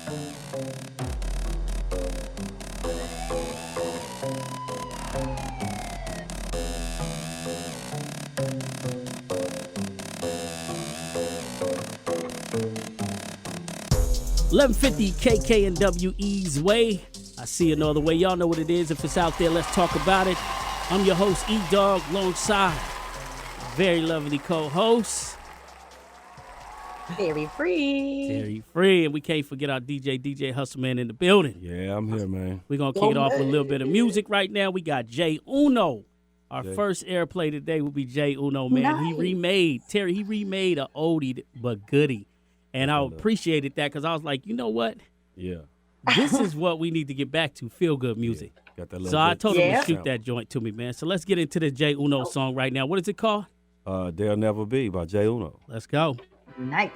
.1150 KKNW Ease Way. I see it no other way. Y'all know what it is. If it's out there, let's talk about it. I'm your host, E-Dawg, alongside a very lovely co-host. Very free. Very free. And we can't forget our DJ Hustleman in the building. Yeah, I'm here, man. We're going to kick it off with a little bit of music right now. We got JayUno. Our first airplay today will be JayUno, man. Nice. He remade a oldie but goodie. And I appreciated that because I was like, you know what? Yeah. This is what we need to get back to, feel-good music. Yeah. Got that So I told him Yeah. to shoot that joint to me, man. So let's get into the JayUno song right now. What is it called? There'll Never Be by JayUno. Let's go. Nice.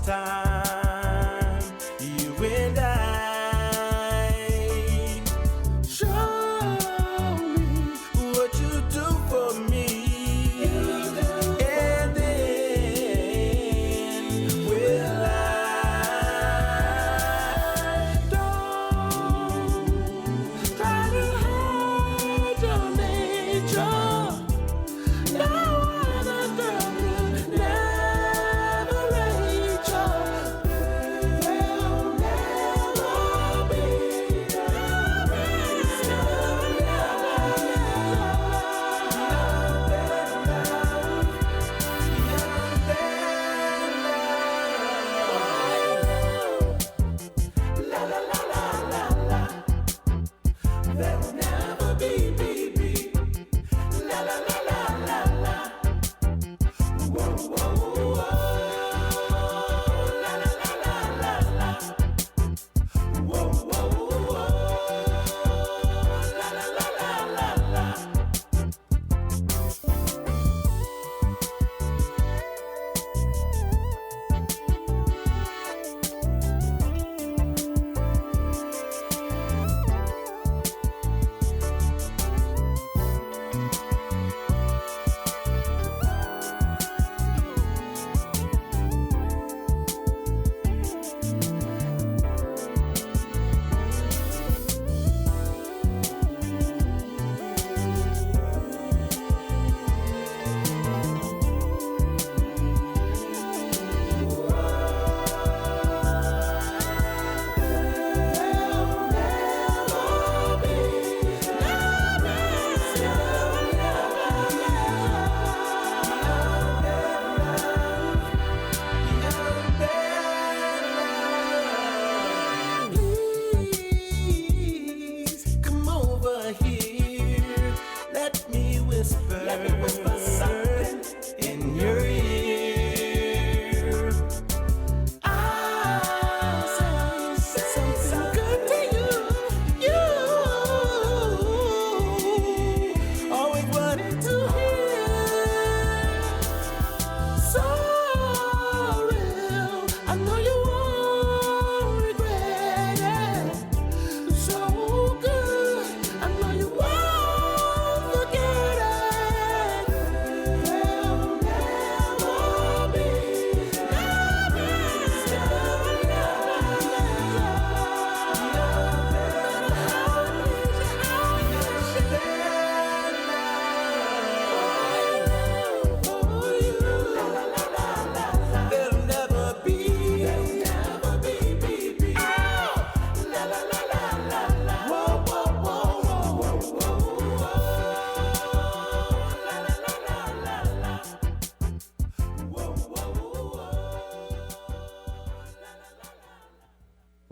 Time, you and I, show me what you do for me, and then will I don't try to hide your nature. No other girl could never reach your. Will never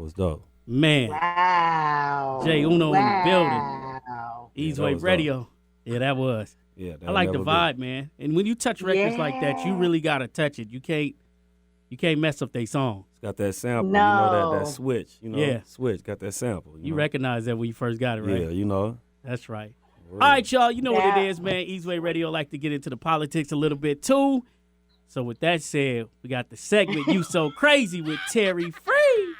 was dope. Man, Wow. JayUno in the building. Wow. Ease that Way was dope. Radio. Yeah, that was. Yeah, I like the that'll never vibe, man. And when you touch records like that, you Yeah. really gotta touch it. You can't mess up their song. It's got that sample, No. that switch, Yeah. switch, got that sample. You know? recognize that when you first got it, right? Yeah, you know. That's right. Word. All right, y'all. You know what Yeah. it is, man. Easeway Radio like to get into the politics a little bit too. So with that said, we got the segment "You So Crazy" with Tari Free.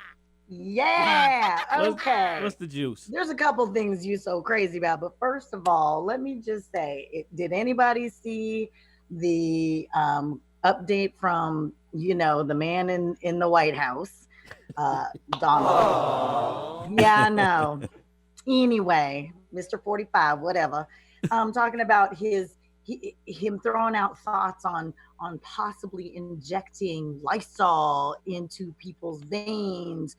Yeah. What's- Okay. What's the juice? There's a couple things you so crazy about, but first of all, let me just say, did anybody see the update from the man in the White House, Donald? Yeah, I know. Anyway, Mr. 45, whatever. Talking about him throwing out thoughts on possibly injecting Lysol into people's veins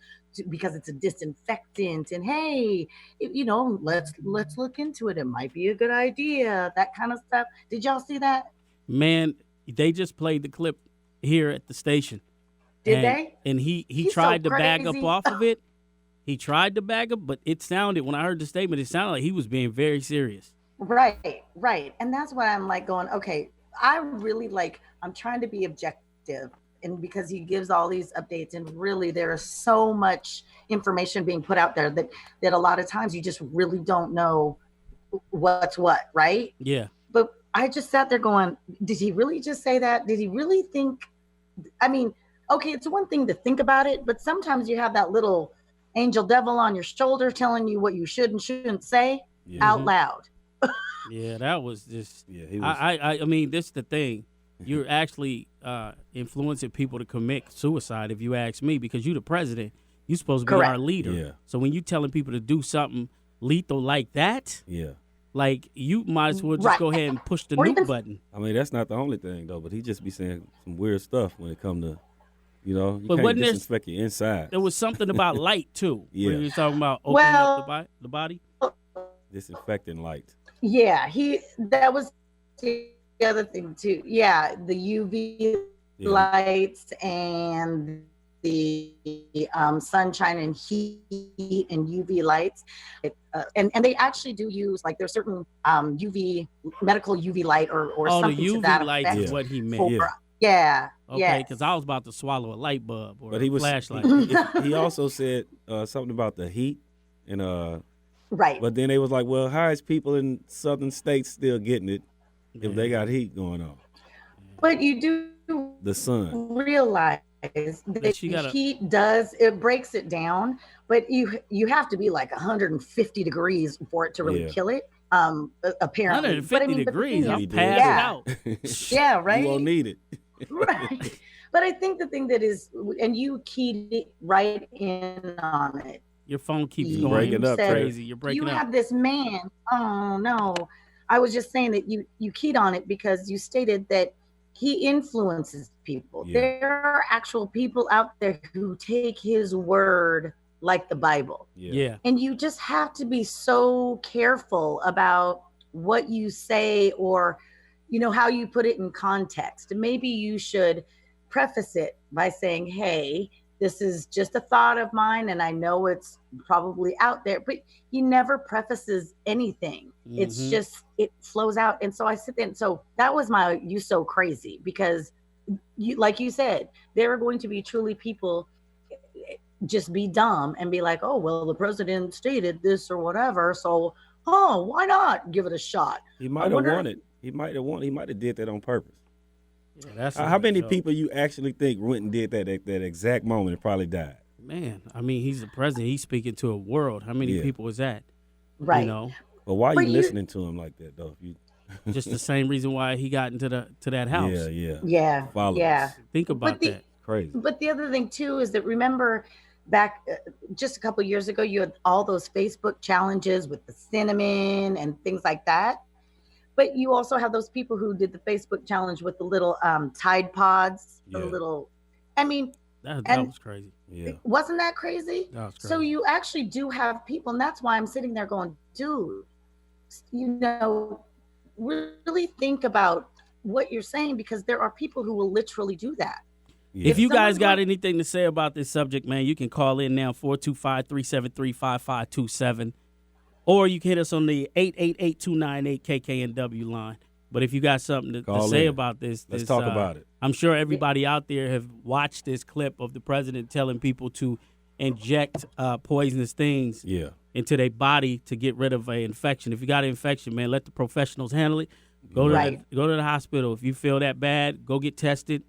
because it's a disinfectant, and hey, let's look into it. It might be a good idea. That kind of stuff. Did y'all see that? Man, they just played the clip here at the station. Did they? And he He's tried so to bag up crazy. off of it. He tried to bag up, but it sounded, when I heard the statement, it sounded like he was being very serious. Right. And that's why I'm like going, okay, I'm trying to be objective. And because he gives all these updates, and really there is so much information being put out there that a lot of times you just really don't know what's what, right? Yeah. But I just sat there going, did he really just say that? Did he really think? I mean, okay, it's one thing to think about it, but sometimes you have that little angel devil on your shoulder telling you what you should and shouldn't say out loud. Yeah, that was just. Yeah, he was. I mean, this is the thing. You're actually influencing people to commit suicide, if you ask me, because you're the president. You're supposed to be Correct. our leader. Yeah. So when you telling people to do something lethal like that, Yeah. like you might as well just Right. go ahead and push the Or nuke even- button. I mean, that's not the only thing though, but he just be saying some weird stuff when it come to, you But can't wasn't there- disinfect your inside. There was something about light too. Yeah. When he was talking about opening Well- up the body. Disinfecting light. Yeah, that was the other thing too. Yeah, the UV Yeah. lights and the sunshine and heat and UV lights. And they actually do use, like, there's certain medical UV light or Oh, the something to UV that light effect. is what he meant. for- Yeah. Yeah. Okay, yes. because I was about to swallow a light bulb or But he a was flashlight. he also said something about the heat and Right. but then they was like, well, how is people in southern states still getting it if they got heat going on? But you do The sun. realize that you gotta- heat it breaks it down, but you have to be like 150 degrees for it to really Yeah. kill it. Apparently, 150 but I mean, but the degrees. thing I'm You is- did. passed Yeah. out. Yeah, right. You won't need it. Right. But I think the thing that is, and you keyed it right in on it. Your phone keeps You going breaking up, said crazy. You're breaking you up. have this man. Oh no, I was just saying that you keyed on it because you stated that he influences people. Yeah. There are actual people out there who take his word like the Bible. Yeah. And you just have to be so careful about what you say, or how you put it in context. Maybe you should preface it by saying, hey, this is just a thought of mine, and I know it's probably out there, but he never prefaces anything. It's Mhm. just, it flows out. And so I sit there, and so that was my "you so crazy," because like you said, there are going to be truly people just be dumb and be like, oh, well, the president stated this or whatever, so why not give it a shot? He might have wonder- wanted. He might have did that on purpose. Yeah, that's How many joke. people you actually think went and did that at that exact moment and probably died? Man, I mean, he's the president. He's speaking to a world. How many Yeah. people was that? Right. You know, But why are But you you- listening to him like that though? If you, just the same reason why he got into that house. yeah. Yeah. Followers. Yeah. Think about the- that. Crazy. But the other thing too is that, remember back just a couple of years ago, you had all those Facebook challenges with the cinnamon and things like that. But you also have those people who did the Facebook challenge with the little Tide Pods, the Yeah. little. I mean, That and- was crazy. Yeah. wasn't that crazy? That was crazy. So you actually do have people, and that's why I'm sitting there going, dude, really think about what you're saying, because there are people who will literally do that. If you guys someone's got like- anything to say about this subject, man, you can call in now, 425-373-5527. Or you can hit us on the 888-298 KKNW line. But if you got something to Call say in. about this, Let's talk about it. I'm sure everybody out there have watched this clip of the president telling people to inject poisonous things Yeah. into their body to get rid of an infection. If you got an infection, man, let the professionals handle it. Go to Right. go to the hospital. If you feel that bad, go get tested.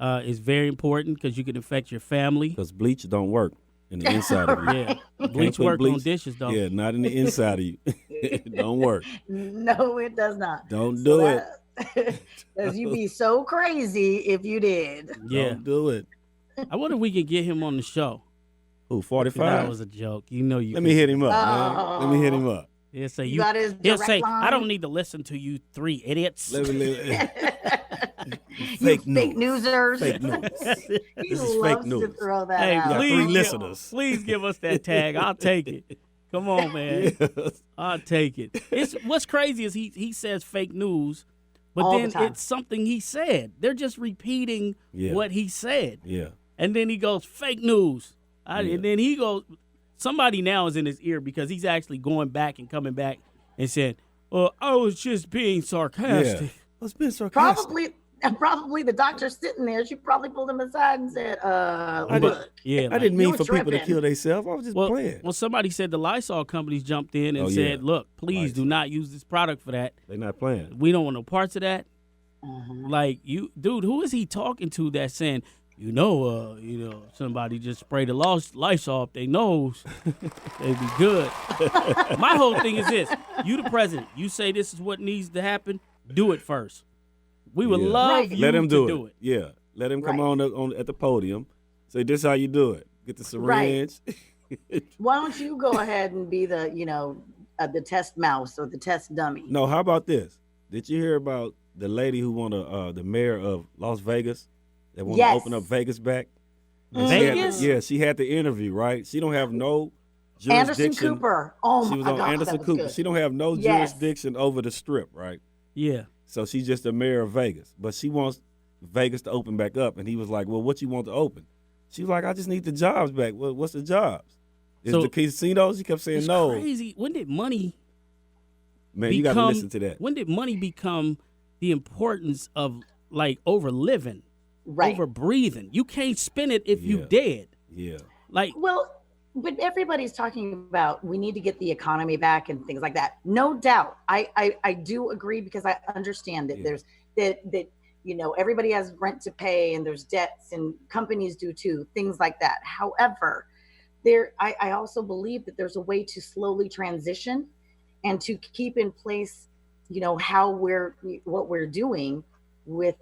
It's very important because you can infect your family. Because bleach don't work in the inside of you. Yeah, Can't bleach put work on dishes though. Yeah, not in the inside of you. It don't work. No, it does not. Don't do it. Because you'd be so crazy if you did. Yeah. Don't do it. I wonder if we could get him on the show. Who, That 45? was a joke. You know you. Let me hit him up, man. Oh. Let me hit him up. He'll say You got his He'll direct say, line? "I don't need to listen to you three idiots." Let me Fake news. newsers. Fake news. He This is fake loves to news. throw that Hey, out. got please, three give- listeners. please give us that tag. I'll take it. Come on, man. Yes. I'll take it. It's what's crazy is he says fake news, but All the then time. it's something he said. They're just repeating Yeah. what he said, Yeah. and then he goes fake news, Yeah. and then he goes. Somebody now is in his ear because he's actually going back and coming back and saying, "Oh, I was just being sarcastic." Yeah. Let's be sarcastic. Probably the doctor sitting there. She probably pulled him aside and said, look. Yeah, I like- didn't mean you for people to tripping. kill themselves. I was just playing. Well, somebody said the Lysol companies jumped in and Oh, said, yeah. "Look, please do Lysol. not use this product for that. They're not playing. We don't want no parts of that." Mhm. Like dude, who is he talking to that's saying, somebody just spray the Lysol up their nose, they'd be good. My whole thing is this: you the president, you say this is what needs to happen, do it first. We would Yeah. love Right. you Let him to do it. it. Yeah. Let him come Right. on at the podium. Say, this how you do it. Get the syringe. Why don't you go ahead and be the, the test mouse or the test dummy? No, how about this? Did you hear about the lady who won the mayor of Las Vegas that want to Yes. open up Vegas back? Mhm. She had Vegas? yeah, she had the interview, right? She don't have no Anderson jurisdiction. Cooper. Oh She my was God, on that Anderson was Cooper. good. She don't have no Yes. jurisdiction over the strip, right? Yeah. So she's just the mayor of Vegas. But she wants Vegas to open back up. And he was like, well, what you want to open? She was like, I just need the jobs back. Well, what's the jobs? Is So- the casinos? She kept saying It's no. crazy. When did money Man, you got to become? listen to that. When did money become the importance of like over living, Right. over breathing? You can't spend it if you Yeah. dead. Yeah. Like Well, but everybody's talking about we need to get the economy back and things like that. No doubt. I do agree because I understand that Yeah. there's that everybody has rent to pay and there's debts and companies do too, things like that. However, I also believe that there's a way to slowly transition and to keep in place, how what we're doing with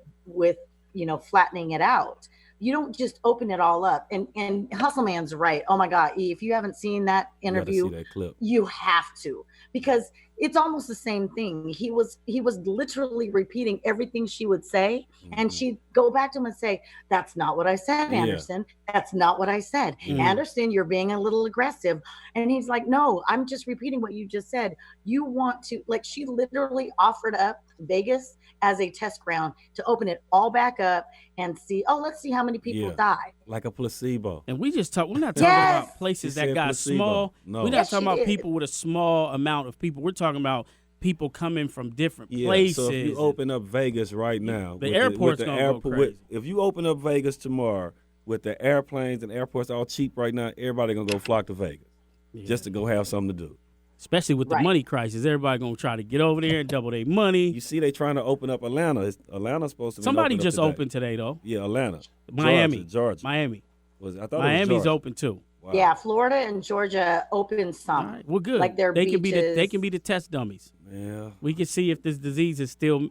flattening it out. You don't just open it all up. And Hustleman's right. Oh my God, E, if you haven't seen that You gotta interview, see that clip. you have to, because it's almost the same thing. He was literally repeating everything she would say, and Mhm. she'd go back to him and say, "That's not what I said, Yeah. Anderson. That's not what I said. Mhm. Anderson, you're being a little aggressive." And he's like, "No, I'm just repeating what you just said. You want to," like, she literally offered up Vegas as a test ground to open it all back up and see, let's see how many people Yeah. die. Like a placebo. And we're not talking Yes. about places She that said got placebo. small. No. We're not Yes, talking she about did. people with a small amount of people. We're talking about people coming from different Yeah, places. so if you open up Vegas right now, The with airport's gonna go crazy. if you open up Vegas tomorrow with the airplanes and airports all cheap right now, everybody gonna go flock to Vegas Yeah. just to go have something to do. Especially with the Right. money crisis, everybody gonna try to get over there and double their money. You see, they trying to open up Atlanta. Atlanta's supposed to be Somebody opened up just today. opened today though. Yeah, Atlanta, Miami, Georgia. Miami, I thought Miami's it was Georgia. open too. Wow. Yeah, Florida and Georgia open All some. right, we're good. Like their they can be the beaches. test dummies. Yeah. We can see if this disease is still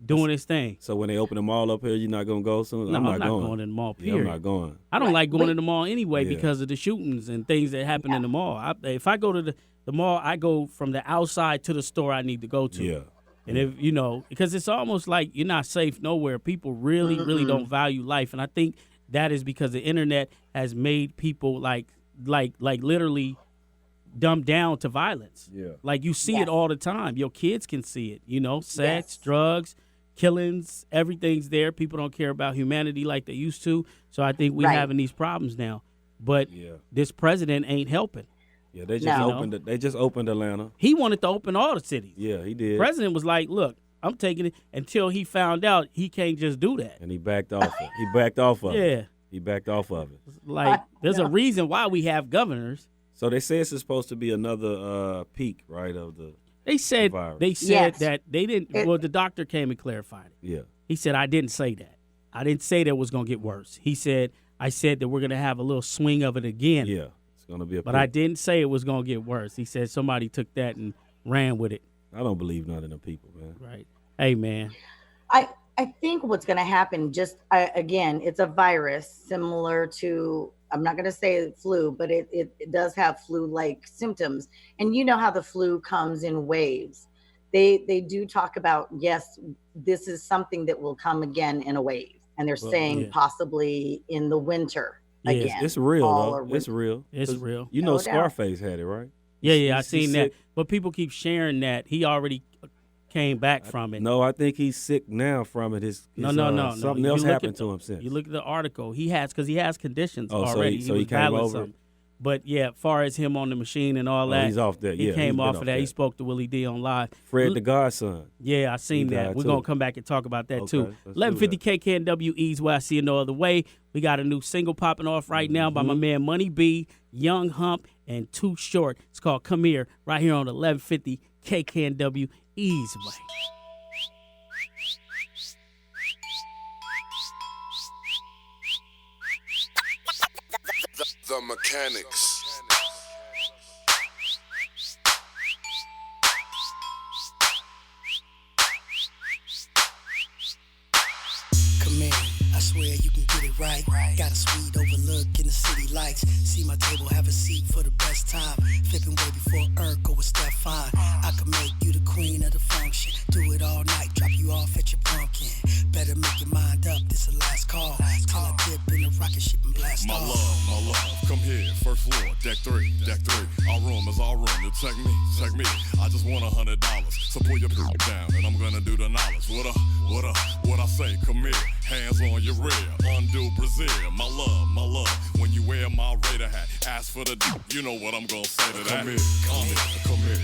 doing its thing. So when they open them all up here, you're not gonna go soon. No, I'm I'm not going. to the mall. Yeah, Period. I'm not going. I don't Right. like going Wait. to the mall anyway Yeah. because of the shootings and things that happen in the mall. If I go to the mall, I go from the outside to the store I need to go to. Yeah. And if because it's almost like you're not safe nowhere. People really don't value life, and I think that is because the internet has made people like literally dumbed down to violence. Yeah. Like you see Yes. it all the time. Your kids can see it. Sex, Yes. drugs, killings, everything's there. People don't care about humanity like they used to. So I think we're Right. having these problems now. But Yeah. this president ain't helping. Yeah, they just No. opened it. They just opened Atlanta. He wanted to open all the cities. Yeah, he did. President was like, look, I'm taking it until he found out he can't just do that. And he backed off it. He backed off of it. Yeah. He backed off of it. Like, there's a reason why we have governors. So they say it's supposed to be another peak, right, of the They said virus. Yes. that they didn't. Well, the doctor came and clarified it. Yeah. He said, I didn't say that. I didn't say that it was going to get worse. He said, I said that we're going to have a little swing of it again. Yeah. It's gonna be a But peak. I didn't say it was going to get worse. He said somebody took that and ran with it. I don't believe none of them people, man. Right. Hey, man. I think what's going to happen, again, it's a virus similar to, I'm not going to say flu, but it does have flu-like symptoms. And you know how the flu comes in waves. They do talk about, yes, this is something that will come again in a wave. And they're Well, saying yeah. possibly in the winter Yeah, again. It's real, Fall though. or It's real. It's 'Cause real. You know, No doubt. Scarface had it, right? Yeah, I He's seen that. sick. But people keep sharing that. He already came back from it. No, I think he's sick now from it. No. Something You else look happened at to him since. You look at the article. He has, because he has conditions Oh, so he- already. so he was came battling over it? something. But yeah, as far as him on the machine and all Oh, that, he's off that. he Yeah, came he's been off of that. He spoke to Willie D on live. Fred the Godson. Yeah, I seen He that. died We're too. going to come back and talk about that too. Okay, let's do 1150 that. KKNW Ease Where I See It No Other Way. We got a new single popping off right now by my Mm-hmm. man Money B, Young Hump, and Too Short. It's called Come Here, right here on 1150 KKNW Ease Way. The Mechanics. Come in, I swear you can get it right. Got a sweet overlook in the city lights. See my table, have a seat for the best time. Flipping way before Urkel with Steph Fine. I can make you the queen of the function. Do it all night, drop you off at your pumpkin. Better make your mind up, this the last call. Till I dip in the rocket ship and blast My off. love, come here, first floor, deck three. Our room is our room, you check me. I just want $100, so pull your pistol down, and I'm gonna do the knowledge. What I say, come here, hands on your rear, undo Brazil. My love, when you wear my Raider hat, ask for the you know what I'm gonna say to that. Come here.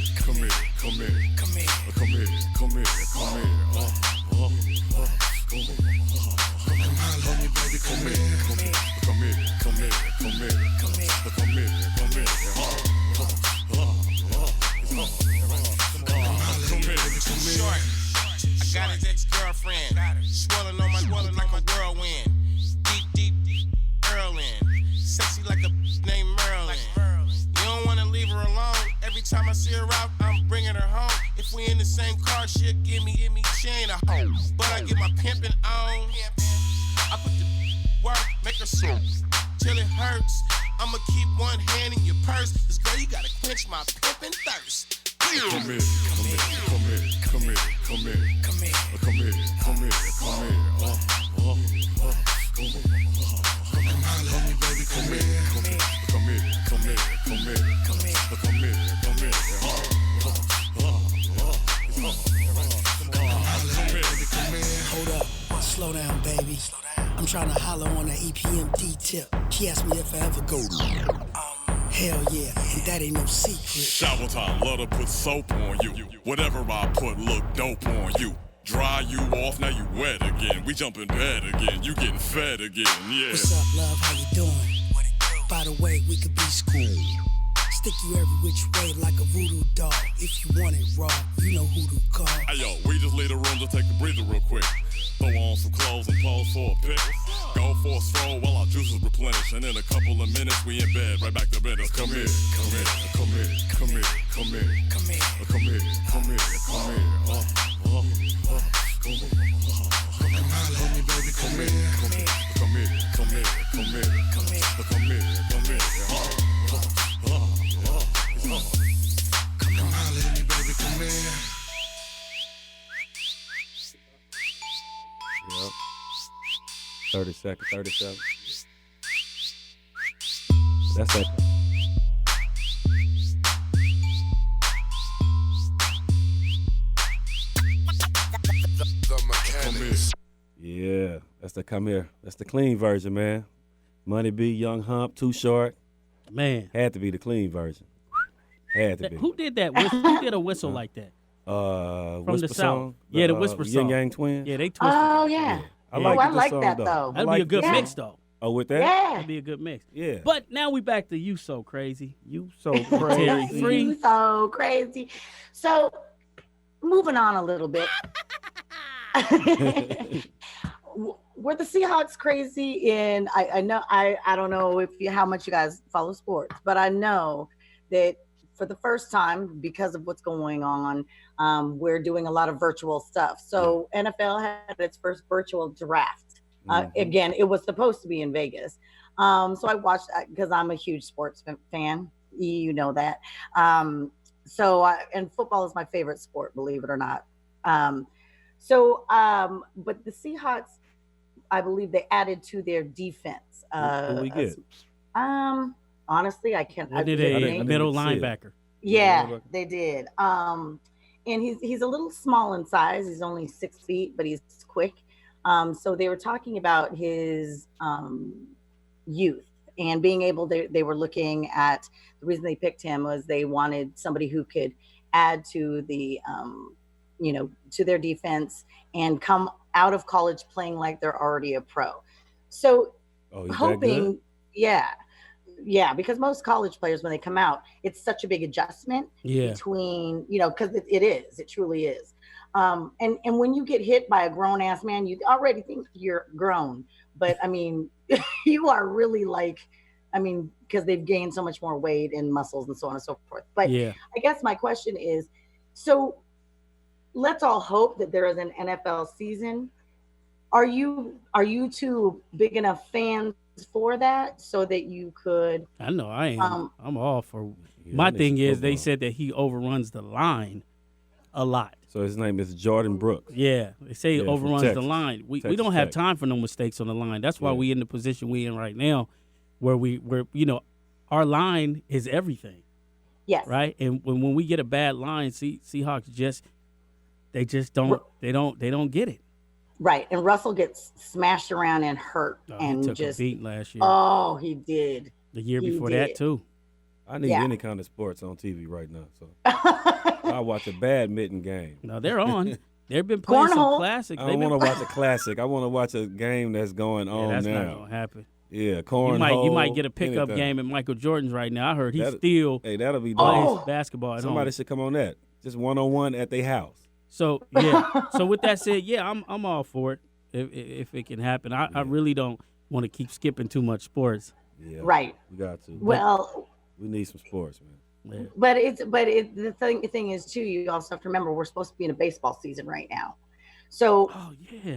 Short. I got his ex-girlfriend. Swirling on my swirling like a whirlwind. Deep, whirling. Sexy like a named Merlin. You don't wanna leave her alone. Every time I see her out, I'm bringing her home. If we in the same car, she'll give me, she ain't a hoe. But I get my pimping on. I put the work, make her so till it hurts. I'ma keep one hand in your purse. Cause girl, you gotta quench my pimping thirst. Come here. Hold up, slow down, baby. I'm trying to holler on an EPMD tip. She asked me if I ever go. Hell yeah, and that ain't no secret. Shower time, love to put soap on you. Whatever I put look dope on you. Dry you off, now you wet again. We jump in bed again, you getting fed again, yeah. What's up, love? How you doing? By the way, we could be school. Stick you every which way like a voodoo doll. If you want it raw, you know who to call. Hey yo, we just leave the room to take a breather real quick. Throw on some clothes and pose for a pic. Go for a stroll while our juices replenish. And in a couple of minutes, we in bed, right back to business. Come here. Yep. 30 seconds, 37. That's it. The Mechanics. That's the come here. That's the clean version, man. Money B, Young Hump, Too Short. Man. Had to be the clean version. Had to be. Who did that? Who did a whistle like that? From the South. South. Yeah, the Whisper Yin song. Yang Twins. Yeah, they twisted. Oh, yeah. I I like like that, though. That'd be a good mix, though. Oh, with that? Yeah. That'd be a good mix. Yeah. But now we back to You So Crazy. You so Terry crazy. Free. You so crazy. So, moving on a little bit. Were the Seahawks crazy? And I know I don't know how much you guys follow sports, but I know that for the first time, because of what's going on, we're doing a lot of virtual stuff. So NFL had its first virtual draft. Again, it was supposed to be in Vegas. So I watched because I'm a huge sports fan. You know that. And football is my favorite sport, believe it or not. But the Seahawks, I believe they added to their defense. Who we get? Honestly, I can't. They did a middle linebacker. Yeah, they did. And he's a little small in size. He's only 6 feet, but he's quick. So they were talking about his youth and being able to, they were looking at the reason they picked him was they wanted somebody who could add to the, to their defense and come out of college playing like they're already a pro. So hoping, because most college players, when they come out, it's such a big adjustment between, because it truly is. And when you get hit by a grown ass man, you already think you're grown, but I mean, you are really because they've gained so much more weight and muscles and so on and so forth. But I guess my question is, so let's all hope that there is an NFL season. Are you two big enough fans for that so that you could? I know I am. I'm all for. My thing is, they said that he overruns the line a lot. So his name is Jordan Brooks. Yeah, they say he overruns the line. We don't have Texas. time for no mistakes on the line. That's why we in the position we in right now, where we're our line is everything. Yes. Right, and when we get a bad line, Seahawks don't get it. Right, and Russell gets smashed around and hurt, and he took just a beat last year. Oh, he did. The year before that too. I need any kind of sports on TV right now. So I watch a badminton game. No, they're on. They've been playing some classics. I don't want to watch a classic. I want to watch a game that's going on that's now. Not gonna happen. Yeah, cornhole. You might get a pickup game at Michael Jordan's right now. I heard he's still that'll be plays basketball at Somebody home. should come on that. Just 1-on-1 at their house. So so with that said, I'm all for it if it can happen. I really don't want to keep skipping too much sports. Yeah, right. We got to. Well, we need some sports, man. Yeah. But the thing is too. You also have to remember we're supposed to be in a baseball season right now. So I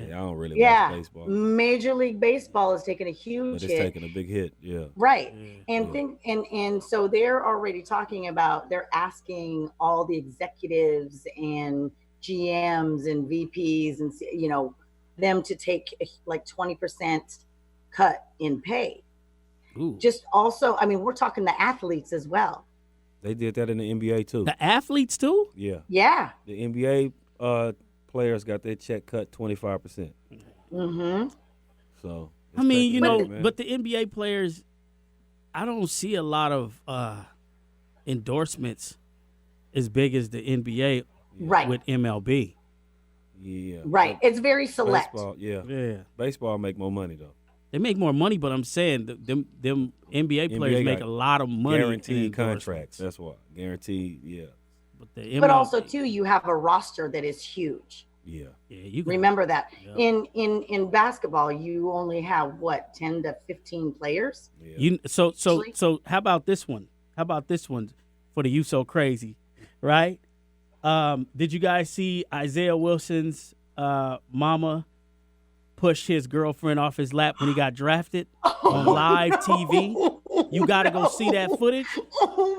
don't really watch baseball. Major League Baseball is taking a huge hit. It's taking a big hit, Right. And so they're already talking about, they're asking all the executives and GMs and VPs and them to take like 20% cut in pay. Ooh. Just also, I mean, we're talking the athletes as well. They did that in the NBA too. The athletes too? Yeah. Yeah. The NBA players got their check cut 25%. Mm-hmm. So I mean, but the NBA players, I don't see a lot of endorsements as big as the NBA with MLB. Yeah. Right. It's very select. Baseball, Baseball make more money though. They make more money, but I'm saying them NBA players make a lot of money. Guaranteed contracts. That's why. Guaranteed, But also too, you have a roster that is huge. Yeah. You remember that. Yeah. In basketball, you only have 10 to 15 players. Yeah. So how about this one? How about this one for the You So Crazy, right? Did you guys see Isaiah Wilson's mama push his girlfriend off his lap when he got drafted on live TV? You got to go see that footage.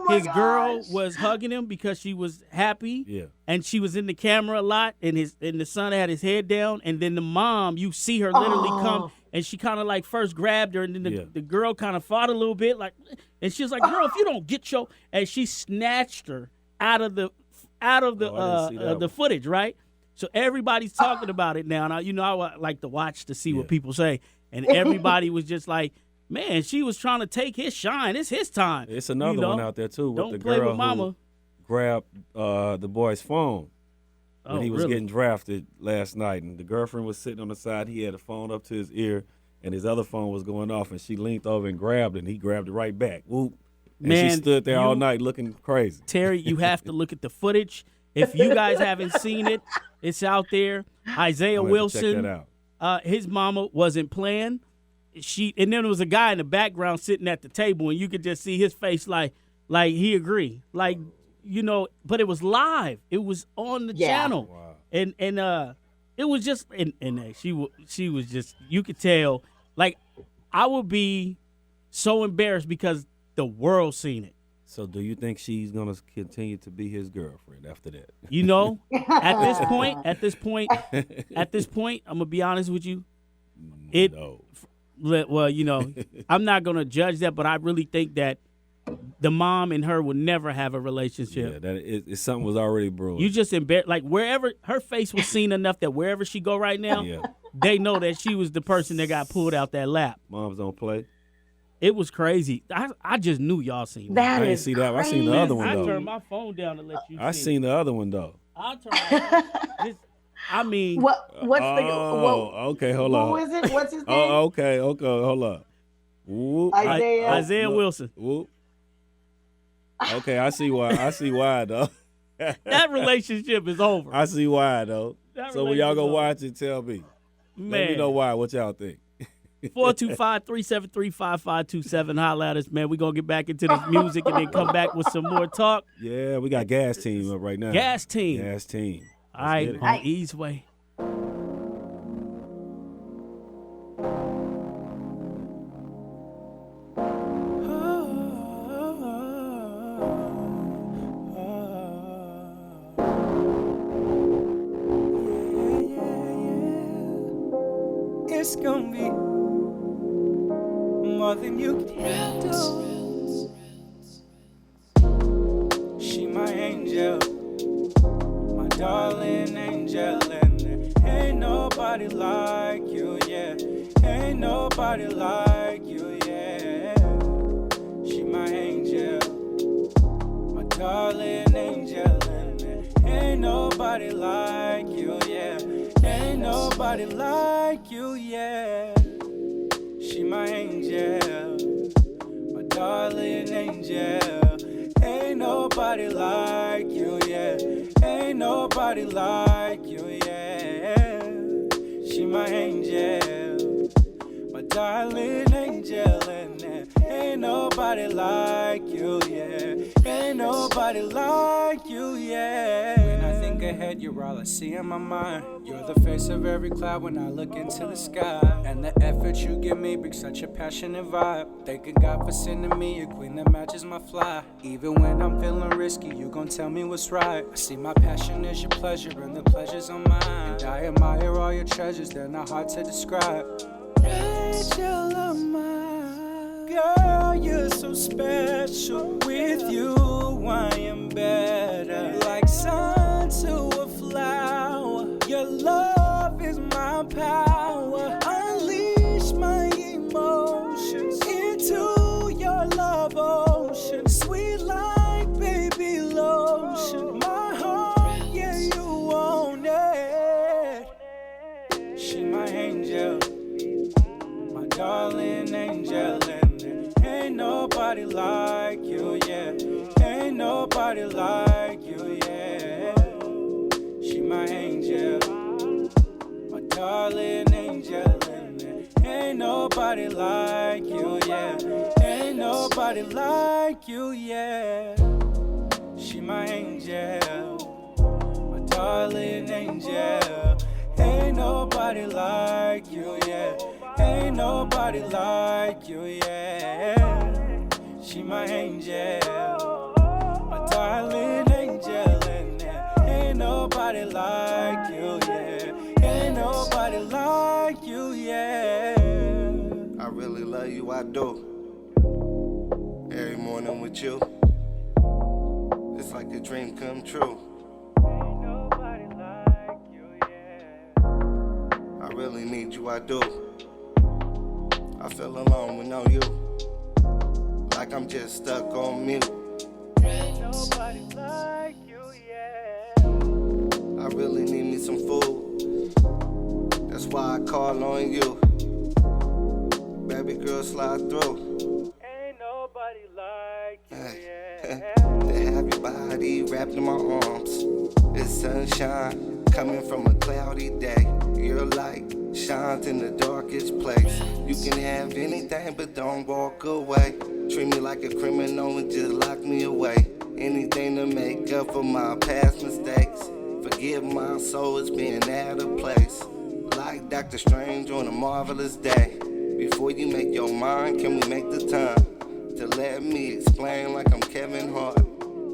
His girl was hugging him because she was happy, and she was in the camera a lot, and the son had his head down, and then the mom, you see her literally come, and she kind of like first grabbed her, and then the girl kind of fought a little bit, and she was like, "Girl, if you don't get your," and she snatched her out of the footage, right? So everybody's talking about it now. Now, I like to watch to see what people say. And everybody was just like, man, she was trying to take his shine. It's his time. It's another one out there, too, with Don't the play girl with mama. who grabbed the boy's phone when he was getting drafted last night. And the girlfriend was sitting on the side. He had a phone up to his ear, and his other phone was going off. And she leaned over and grabbed it, and he grabbed it right back. Whoop. And Man, she stood there all night looking crazy. Terry, you have to look at the footage. If you guys haven't seen it, it's out there. Isaiah Wilson, check that out. His mama wasn't playing. And then there was a guy in the background sitting at the table, and you could just see his face like he agreed. Like, but it was live. It was on the channel. Wow. And it was just and she was just, you could tell, like, I would be so embarrassed because the world seen it. So do you think she's going to continue to be his girlfriend after that? At this point, I'm going to be honest with you. No. Well, I'm not going to judge that, but I really think that the mom and her would never have a relationship. Yeah, something was already brewing. You just embarrassed. Like, wherever her face was seen enough that wherever she go right now, they know that she was the person that got pulled out that lap. Moms don't play. It was crazy. I just knew y'all seen that. I didn't see that. I seen the other one, though. I turned my phone down to let you see. I seen the other one, though. I'll turn my I mean. Okay, hold on. Who is it? What's his name? Okay, hold on. Whoop. Isaiah Wilson. Whoop. Okay, I see why, though. That relationship is over. I see why, though. So when y'all go watch it, tell me. Man. Let me know why. What y'all think? 425-373-5527. Holla at us, man. We're going to get back into this music and then come back with some more talk. Yeah, we got Gas Team up right now. Gas Team. All right, on Ease Way. It's gonna be more than you can do. She my angel, my darling angel, and there ain't nobody like you, yeah. Ain't nobody like you, yeah. She my angel, my darling angel, and there ain't nobody like you, yeah. Ain't nobody like you, yeah. She my angel, my darling angel. Ain't nobody like you, yeah. Ain't nobody like you, yeah. She my angel, my darling angel, and there ain't nobody like you, yeah. Ain't nobody like you, yeah. When I think ahead, you're all I see in my mind. You're the face of every cloud when I look into the sky. And the effort you give me brings such a passionate vibe. Thanking God for sending me a queen that matches my fly. Even when I'm feeling risky, you gon' tell me what's right. I see my passion as your pleasure and the pleasure's on mine. And I admire all your treasures, they're not hard to describe. Rachel of mine, girl, you're so special. With you, I am better. Like sun to a flower. Your love is my power. Unleash my emotions into your love ocean. Sweet like baby lotion. My heart, yeah, you own it. She my angel, my darling angel, and there ain't nobody like you, yeah. Ain't nobody like you, yeah. She my angel, my darling angel, and there ain't nobody like you, yeah. Ain't nobody like you, yeah. She my angel, my darling angel. Ain't nobody like you, yeah. Ain't nobody like you, yeah. She my angel, my darling angel, and there ain't nobody like you, yeah. Ain't nobody like you, yeah. I really love you, I do. Every morning with you, it's like a dream come true. Ain't nobody like you, really need you, I do. I feel alone when on you, like I'm just stuck on mute. Nobody like you, yeah. I really need me some food, that's why I call on you. Baby girl, slide through. Ain't nobody like you, yeah. To have your body wrapped in my arms, it's sunshine coming from a cloudy day. Your light shines in the darkest place. You can have anything, but don't walk away. Treat me like a criminal and just lock me away. Anything to make up for my past mistakes. Forgive my soul, it's being out of place. Like Dr. Strange on a marvelous day. Before you make your mind, can we make the time to let me explain like I'm Kevin Hart?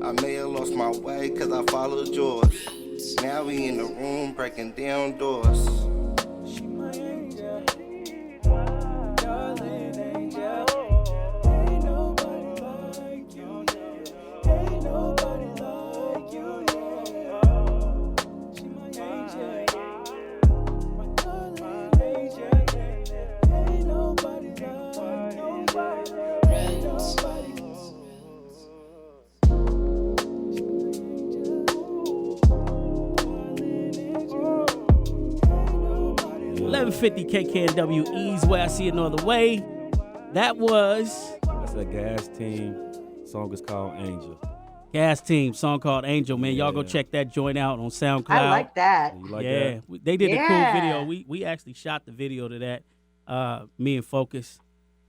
I may have lost my way cause I followed yours. Now we in the room breaking down doors. She my angel, my darling angel. Ain't nobody like you, yeah. Ain't nobody like you, yeah. She my angel, my darling angel, yeah. Ain't nobody like nobody, nobody. 1150 KKNW Ease Where I See It No Other Way. That's a Gas Team. Song is called Angel. Gas Team song called Angel, man. Y'all go check that joint out on SoundCloud. I like that. You like yeah, that? they did a cool Yeah. video. We actually shot the video to that. Me and Focus,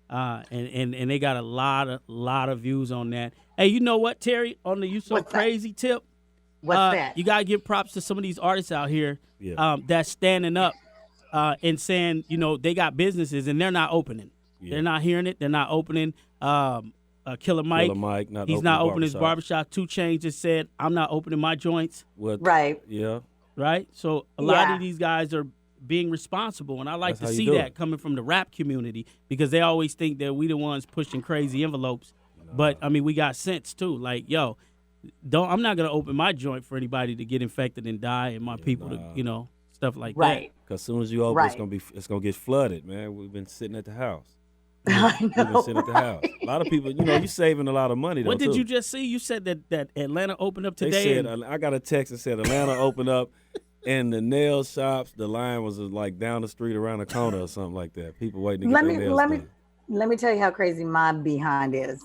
and they got a lot of views on that. Hey, you know what, Terry? On the You So What's that? Crazy tip, What's that? you gotta give props to some of these artists out here that's standing up and saying, you know, they got businesses and they're not opening. Yeah. They're not hearing it. They're not opening. Killer Mike, he's not opening his barbershop. 2 Chainz just said, I'm not opening my joints. Right. Yeah. Right? So a lot Yeah. of these guys are being responsible, and I like That's to how you see do that it. coming from the rap community because they always think that we the ones pushing crazy envelopes. But, I mean, we got sense, too. Like, yo, I'm not going to open my joint for anybody to get infected and die and my people to, you know, stuff like Right. Because as soon as you open, Right. it's gonna get flooded, man. We've been sitting at the house. I We've been know. sitting at the house. A lot of people, you know, you saving a lot of money. that. What though, did too. you just see? You said that Atlanta opened up They today. said I got a text that said Atlanta opened up, and the nail shops, the line was like down the street around the corner or something like that. People waiting to get their nails done. Let me tell you how crazy my behind is.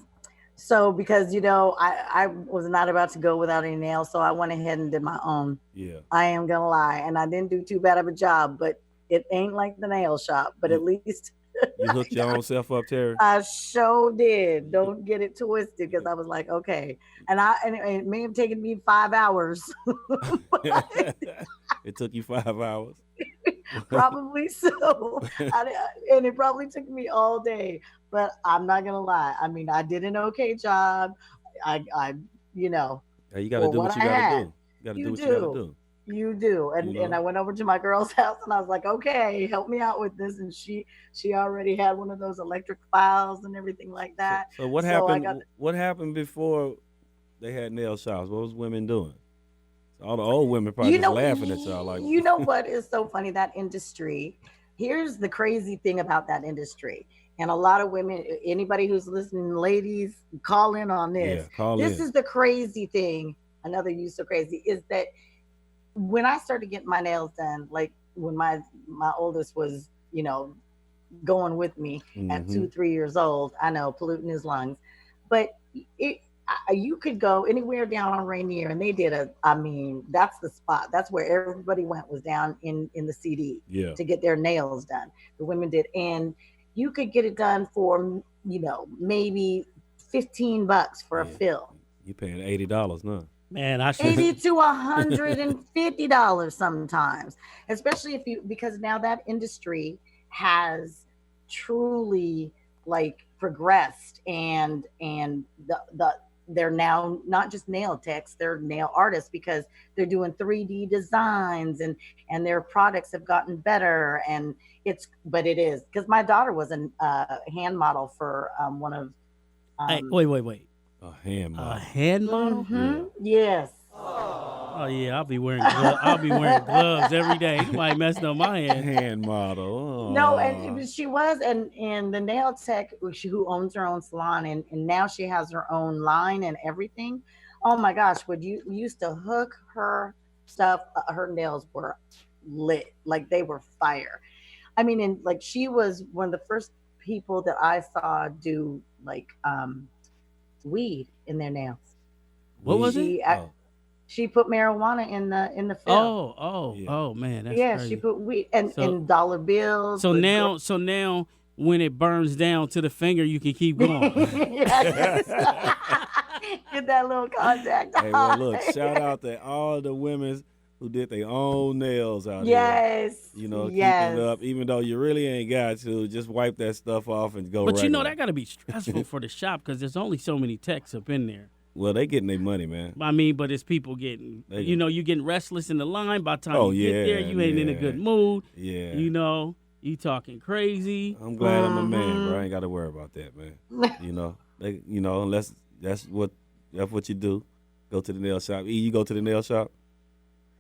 So because you know I was not about to go without any nails, so I went ahead and did my own. Yeah. I am gonna lie, and I didn't do too bad of a job, but it ain't like the nail shop. But at least You hooked your own self up, Terry? I sure did. Don't get it twisted, because I was like, okay, and it may have taken me 5 hours. It took you 5 hours. Probably so. And it probably took me all day, but I'm not gonna lie. I mean, I did an okay job. I you know. Hey, you got to do what you got to do. You got to do what you got to do. You do. And You know? and I went over to my girl's house and I was like, okay, help me out with this. And she already had one of those electric files and everything like that. So what So I happened? got- What happened before they had nail shops? What was women doing? All the old women probably just laughing at y'all like. You know what is so funny? That industry. Here's the crazy thing about that industry. And a lot of women, anybody who's listening, ladies, call in on this. Yeah, call This in. is the crazy thing. Another use so crazy is that when I started getting my nails done, like when my oldest was, you know, going with me at Mhm. 2-3 years old, I know, polluting his lungs, but you could go anywhere down on Rainier, and they did that's the spot. That's where everybody went, was down in the CD Yeah. to get their nails done. The women did, and you could get it done for, you know, maybe $15 for a fill. You paying $80 now. Man, I should. $80 to $150 sometimes, especially because now that industry has truly like progressed, and they're now not just nail techs, they're nail artists, because they're doing 3D designs and their products have gotten better. And but it is because my daughter was a hand model for one of Hey, wait. A hand model. A hand model? Mhm. Yes. Oh yeah, I'll be wearing gloves every day. Nobody messing up my hand. Hand model. Oh. No, and she was, and the nail tech who owns her own salon, and now she has her own line and everything. Oh my gosh, would you used to hook her stuff? Her nails were lit, like they were fire. I mean, and like she was one of the first people that I saw do like weed in their nails. What was it? She put marijuana in the film. Oh man, that's yeah, crazy. she put weed and dollar bills. So now when it burns down to the finger, you can keep going. Yes. Get that little contact. Hey, well, look, shout out to all the women who did their own nails out there. Yes. You know, keeping it up, even though you really ain't got to, just wipe that stuff off and go. But you know that got to be stressful for the shop because there's only so many techs up in there. Well, they getting their money, man. I mean, but it's people getting, you getting restless in the line. By the time you get there, you ain't in a good mood. Yeah. You know, you talking crazy. I'm glad I'm a man, bro. I ain't got to worry about that, man. Unless that's what you do. Go to the nail shop. You go to the nail shop?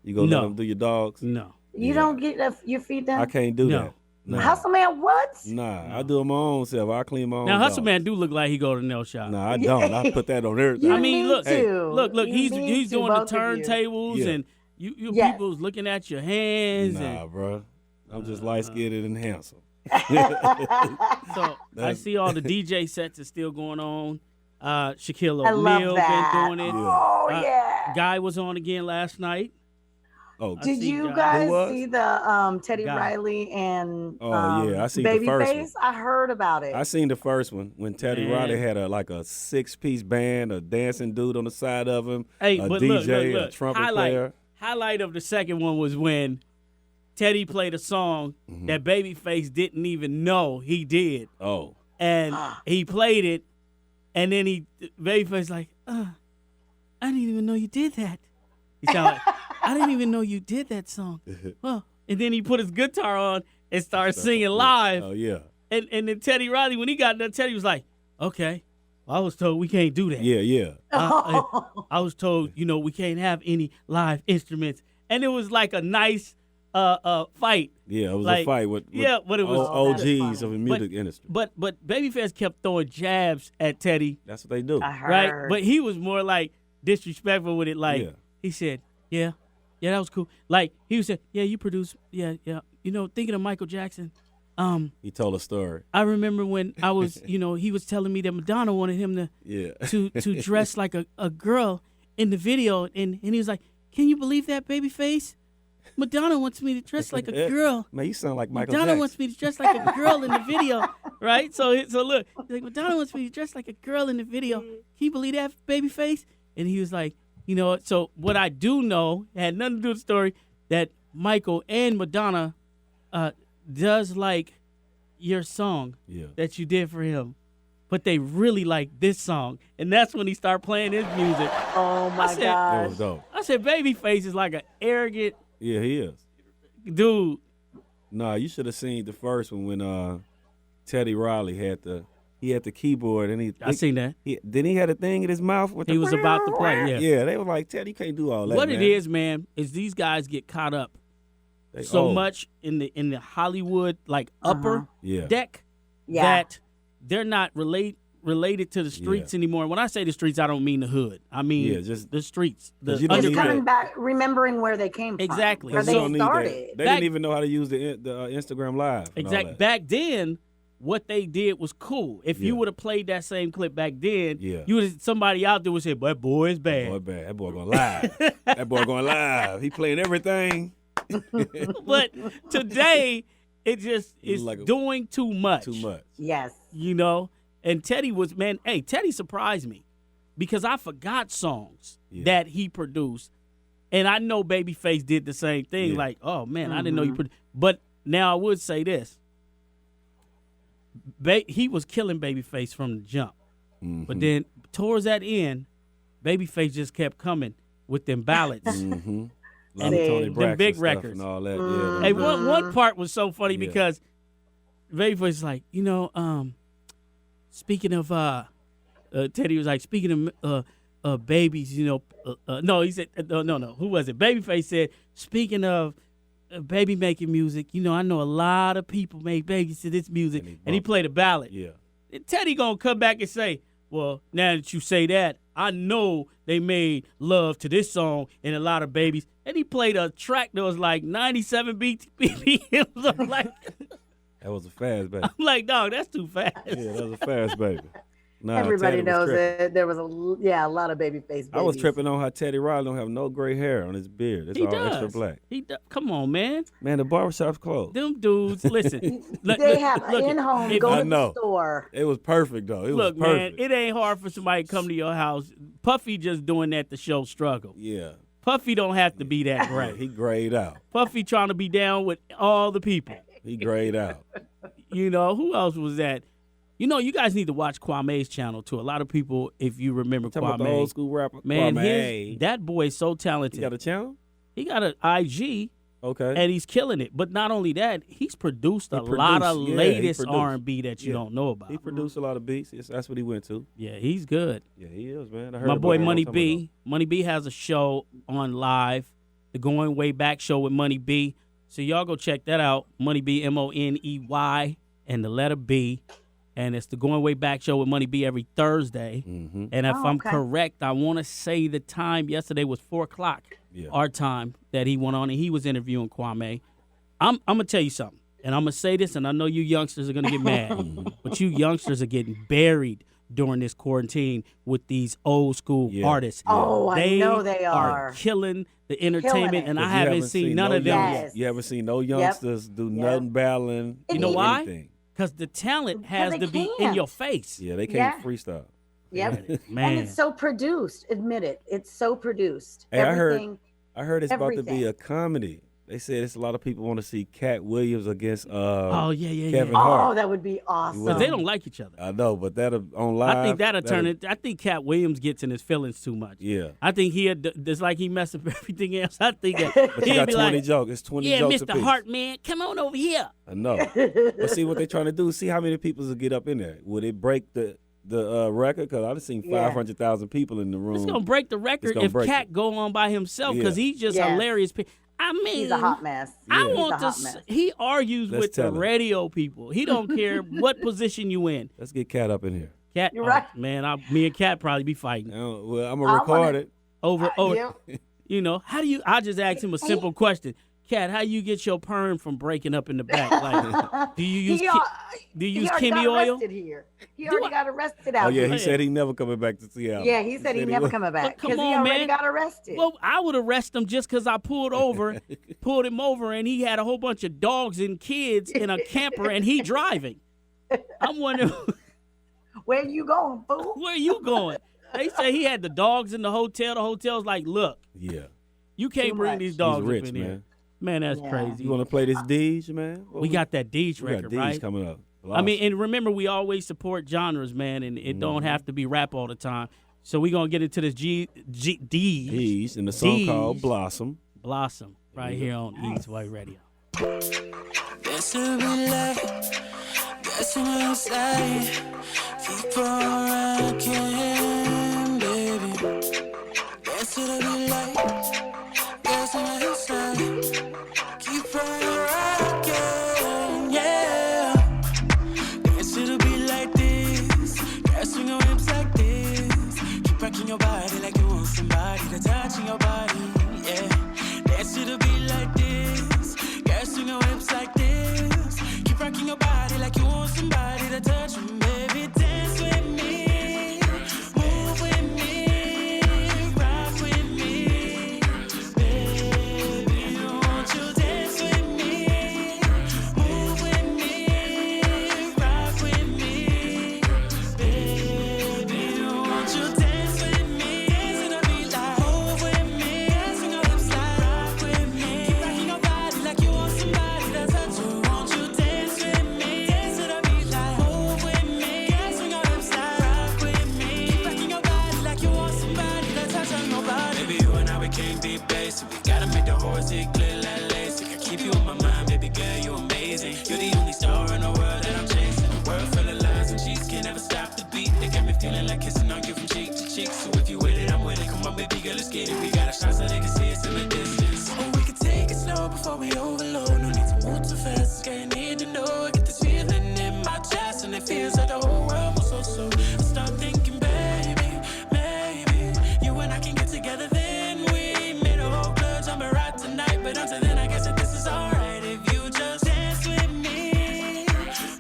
You go let them do your dogs? No. You don't get your feet done? I can't do that. No. Hustleman, what? Nah, I do it my own self. I clean my own. Now, dogs. Hustleman do look like he go to the nail shop. Nah, I don't. I put that on everything. I mean, look, to. he's doing the both of you. turntables and you Yes. people's looking at your hands. Nah, bro. I'm just light-skinned and handsome. So I see all the DJ sets are still going on. Shaquille I love O'Neal that. been doing it. Oh, yeah. Guy was on again last night. Oh, Did you guys see the Teddy Riley and I seen the first one. Babyface? I heard about it. I seen the first one when Teddy Riley had a 6-piece band, a dancing dude on the side of him, Hey, a but DJ, look. a trumpet player. Highlight of the second one was when Teddy played a song that Babyface didn't even know he did. Oh. And he played it, and then Babyface like, I didn't even know you did that. He sounded like, I didn't even know you did that song. Well, and then he put his guitar on and started singing live. Oh, yeah. And then Teddy Riley, when he got done, Teddy was like, okay, well, I was told we can't do that. Yeah. I was told, we can't have any live instruments. And it was like a nice fight. Yeah, it was like, a fight with but it was OGs of the music industry. But Babyface kept throwing jabs at Teddy. That's what they do. I heard. Right? But he was more like disrespectful with it. Like he said, yeah, that was cool. Like he said, yeah, you produced, yeah. Thinking of Michael Jackson. He told a story. I remember when I was, he was telling me that Madonna wanted him to dress like a girl in the video, and he was like, can you believe that, Babyface? Madonna wants me to dress like a girl. Man, you sound like Michael Madonna Jackson. wants me to dress like a girl in the video, right? So look, he's like, Madonna wants me to dress like a girl in the video. Can you believe that, Babyface? And he was like, so what I do know, had nothing to do with the story, that Michael and Madonna does like your song that you did for him. But they really like this song. And that's when he started playing his music. Oh, my That gosh. was dope. I said, Babyface is like an arrogant Yeah, he is. dude. Nah, you should have seen the first one when Teddy Riley had the keyboard and I seen that. Then he had a thing in his mouth with He was about to play, yeah. Yeah, they were like, Teddy, you can't do all that. What man. it is, man, is these guys get caught up so much in the Hollywood upper deck that they're not related to the streets anymore. When I say the streets, I don't mean the hood. I mean just the streets. The you don't Just need coming back, remembering where they came from. Exactly. Where You they don't need that. started. They didn't even know how to use the Instagram Live. and all Exactly. that. Back then, what they did was cool. If you would have played that same clip back then, you would somebody out there would say, "That boy is bad." That boy bad. That boy going live. That boy going live. He playing everything. But today, it just is Like doing too much. Too much. Yes. And Teddy was, Teddy surprised me because I forgot songs that he produced. And I know Babyface did the same thing. Yeah. Like, oh, man, I didn't know you produced. But now I would say this. He was killing Babyface from the jump. Mm-hmm. But then towards that end, Babyface just kept coming with them ballads. Mm-hmm. And Tony them Braxton big stuff records. and all that. Yeah, Hey, one part was so funny because Babyface was like, speaking of, Teddy was like, speaking of Babies, no, he said, no. Who was it? Babyface said, speaking of baby making music, I know a lot of people make babies to this music. And he played a ballad. Yeah. And Teddy gonna come back and say, well, now that you say that, I know they made love to this song and a lot of babies. And he played a track that was like 97 BPMs. I'm like, that was a fast baby. I'm like, dog, that's too fast. Yeah, that was a fast baby. Nah, everybody knows that there was a lot of baby face babies. I was tripping on how Teddy Riley don't have no gray hair on his beard. It's all extra black. Come on, man. Man, the barbershop's closed. Them dudes, listen. They have an in-home, go to the store. It was perfect, though. It was man, perfect. it ain't hard for somebody to come to your house. Puffy just doing that to show struggle. Yeah. Puffy don't have to be that gray. He grayed out. Puffy trying to be down with all the people. He grayed out. Who else was that? You guys need to watch Kwame's channel, too. A lot of people, if you remember Kwame. About the old school rapper, man, Kwame. that boy is so talented. He got a channel? He got an IG. Okay. And he's killing it. But not only that, he's produced a lot of latest R&B that you don't know about. He produced a lot of beats. That's what he went to. Yeah, he's good. Yeah, he is, man. My boy Money B. Money B has a show on live, the Going Way Back show with Money B. So y'all go check that out. Money B, Money, and the letter B. And it's the Going Way Back show with Money B every Thursday. Mm-hmm. And if I'm correct, I want to say the time yesterday was 4 o'clock, our time, that he went on, and he was interviewing Kwame. I'm going to tell you something, and I'm going to say this, and I know you youngsters are going to get mad, but you youngsters are getting buried during this quarantine with these old school artists. Oh, I know they are. Killing the entertainment, and I haven't seen none of them yet. You haven't seen no youngsters do nothing battling. You know why? Anything. Because the talent has to be in your face. Yeah, they can't freestyle. Yep. Man. And it's so produced. Admit it. It's so produced. Hey, I heard it's about to be a comedy. They said it's a lot of people want to see Cat Williams against Kevin Hart. Oh, that would be awesome. Because they don't like each other. I know, but that'll on live. I think that'll turn it. I think Cat Williams gets in his feelings too much. Yeah. I think it's like he messed up everything else. I think that but you got 20 jokes. It's 20 jokes Mr. apiece. Hart, man, come on over here. I know. But see what they're trying to do. See how many people will get up in there. Would it break the record? Because I've seen 500,000 people in the room. It's gonna break the record if Cat go on by himself because he's just hilarious. I mean, he's a hot mess. I want to. He argues with the radio people. He don't care what position you in. Let's get Cat up in here. Cat, you're right, man. Me and Cat probably be fighting. Well, I'm gonna record it over. How do you? I just asked him a simple question. Cat, how you get your perm from breaking up in the back? Like, do you use Kimmy oil? He already got arrested out. Oh yeah, he said he never coming back to Seattle. Yeah, he said he never coming back because he already got arrested. Well, I would arrest him just because I pulled him over, and he had a whole bunch of dogs and kids in a camper, and he driving. I'm wondering, where you going, fool? Where you going? They say he had the dogs in the hotel. The hotel's like, look, you can't bring these dogs rich, up in man. here. Man, that's crazy. You want to play this Deej, man? We got that Deej record, right? Deej coming up. I mean, and remember, we always support genres, man, and it don't have to be rap all the time. So we're going to get into this Deej. And the song called Blossom. Blossom, right here on East White Radio. Guess it'll be late. Guess I'm outside. Keep on rocking, baby. Guess it'll be late. Guess I'm outside. Keep on rocking, yeah. Guess it'll be like this. Guess we gon' hips like this. Keep rocking your body like you want somebody to touch your body, yeah. Guess it'll be like this. Guess we gon' hips like this. Keep rocking your body like you want somebody to touch you, baby. Dance with me, move with me, rock with me, baby. Won't you dance with me, move with me, rock with me, baby. Won't you dance with me? it feels like the whole world was so. I start thinking, baby, maybe you and I can get together. Then we made a whole club jumping right tonight. But until then, I guess that this is alright. If you just dance with me,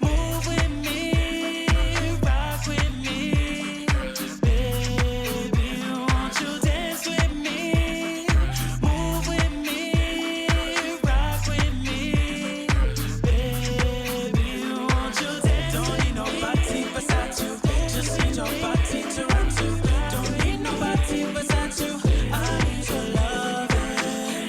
move with me, rock with me, baby, won't you dance with me, move with me, rock with me, baby, won't you dance? Don't need nobody beside you, just need your body to run to. Don't need nobody beside you, I need your love.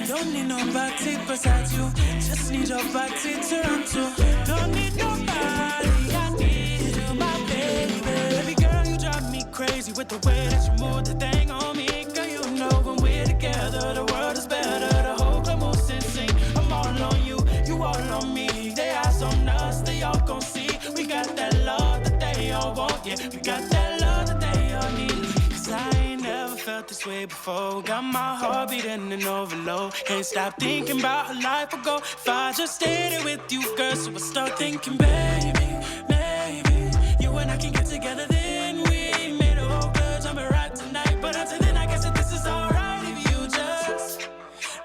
Don't need nobody beside you, just need your body to run to. Don't need nobody, I need you, my baby. Baby girl, you drive me crazy with the way that you move the thing on me. Girl, you know when we're together, the world is better. The whole club moves in sync. I'm all on you, you all on me. They eyes on us, they all gon' see. We got that love that they all want, yeah. We got that love that they all need. Cause I ain't never felt this way before. Got my heart beating in overload. Can't stop thinking about a life ago. If I just stayed there with you, girl, so I start thinking, baby, maybe you and I can get together. Then we made a whole club jumping right tonight. But until then, I guess that this is alright. If you just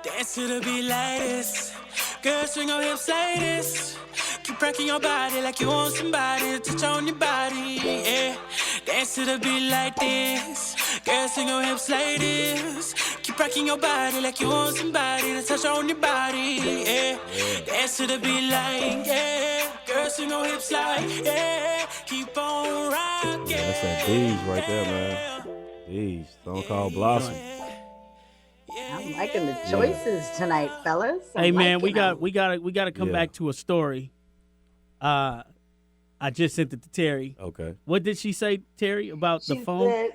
dance to the beat like this, girl, swing your hips like this. Keep rocking your body like you want somebody to touch on your body, yeah. Dance to the beat like this, girl, swing your hips like this. Keep rocking your body like you want somebody to touch on your body, yeah. Dance to the beat like, yeah. Girl, swing your hips like, yeah. Keep on rocking. Yeah, that's that Deej right there, man. Deej, song called Blossom. I'm liking the choices tonight, fellas. Hey man, we got to come back to a story. I just sent it to Terry. Okay. What did she say, Terry, about the phone?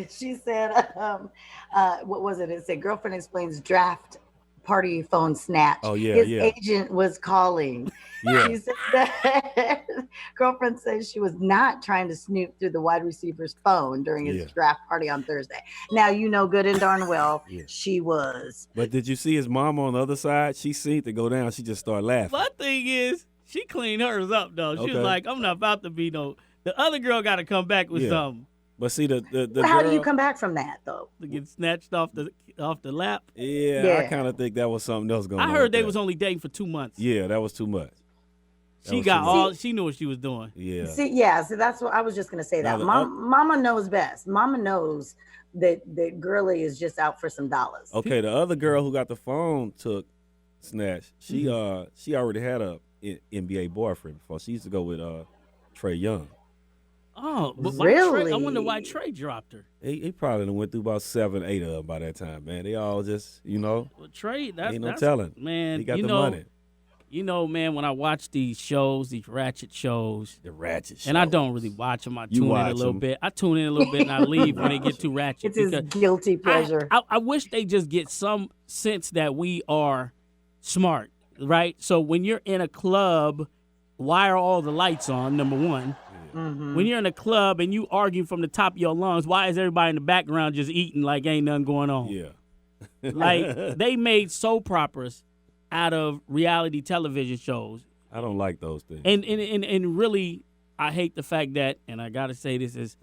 She said, what was it? It said, girlfriend explains draft party phone snatch. Oh, yeah, His yeah. agent was calling. Yeah. She said that girlfriend says she was not trying to snoop through the wide receiver's phone during his draft party on Thursday. Now, you know good and darn well she was. But did you see his mom on the other side? She seen it go down. She just started laughing. My thing is, she cleaned hers up, though. She was like, I'm not about to be no... The other girl got to come back with something. But see, the how girl, do you come back from that, though? To get snatched off the lap? Yeah, I kind of think that was something else going on. I heard they was only dating for 2 months. Yeah, that was too much. She got all... She knew what she was doing. Yeah. See, so that's what I was just going to say. That Mama knows best. Mama knows that girly is just out for some dollars. Okay, the other girl who got the phone snatched, she already had a NBA boyfriend before. She used to go with Trae Young. Oh, but really? I wonder why Trae dropped her. He probably done went through about 7, 8 of them by that time, man. They all just, Well, Trae, ain't no telling. Man, he got the money. You know, man, when I watch these shows, these ratchet shows. The ratchet shows. And I don't really watch them. I tune in a little bit. I tune in a little bit and I leave when they get too ratchet. It's his guilty pleasure. I wish they just get some sense that we are smart, right? So when you're in a club, why are all the lights on, number one? Mm-hmm. When you're in a club and you argue from the top of your lungs, why is everybody in the background just eating like ain't nothing going on? Yeah. Like, they made soap operas out of reality television shows. I don't like those things. And really, I hate the fact that, and I got to say this, is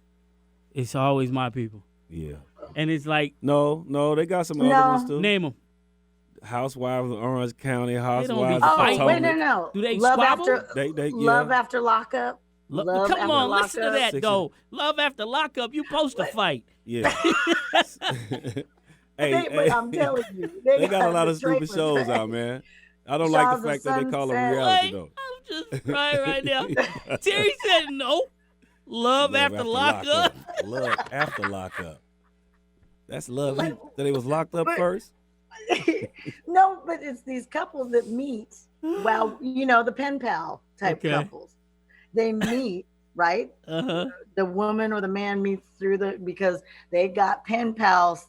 it's always my people. Yeah. And it's like... No, they got some other ones too. Name them. Housewives of Orange County, Housewives of Potomac. Wait, no. Do they Love squabble? Love after lockup. Come on, listen to that, though. Love after lockup, you supposed to fight. Yeah. I'm telling you. They got a lot of stupid shows out, man. I don't like the fact that they call them reality, though. I'm just crying right now. Terry said no. Love after lockup. Love after lockup. That's love. That they was locked up first? No, but it's these couples that meet. Well, the pen pal type couples. They meet, right? Uh-huh. The woman or the man meets because they got pen pals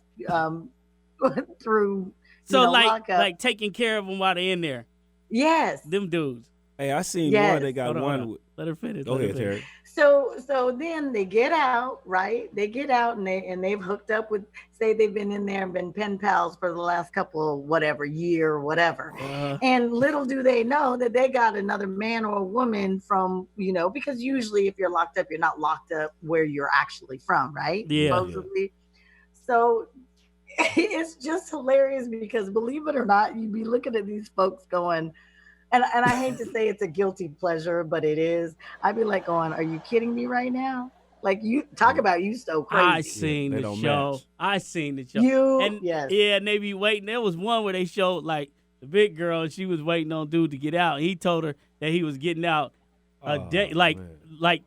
through. So like taking care of them while they're in there. Yes. Them dudes. Hey, I seen one. They got one. Let her finish. Go ahead, Terry. So then they get out, right? They get out and they've hooked up with, say they've been in there and been pen pals for the last couple of whatever year or whatever. And little do they know that they got another man or a woman from, because usually if you're locked up, you're not locked up where you're actually from, right? Yeah. Supposedly. So it's just hilarious because believe it or not, you be looking at these folks going, and I hate to say it's a guilty pleasure, but it is. I'd be like going, are you kidding me right now? Like, you talk about you so crazy. I seen the show. Match. I seen the show. Yes. Yeah, and they be waiting. There was one where they showed like the big girl, and she was waiting on dude to get out. He told her that he was getting out a day, like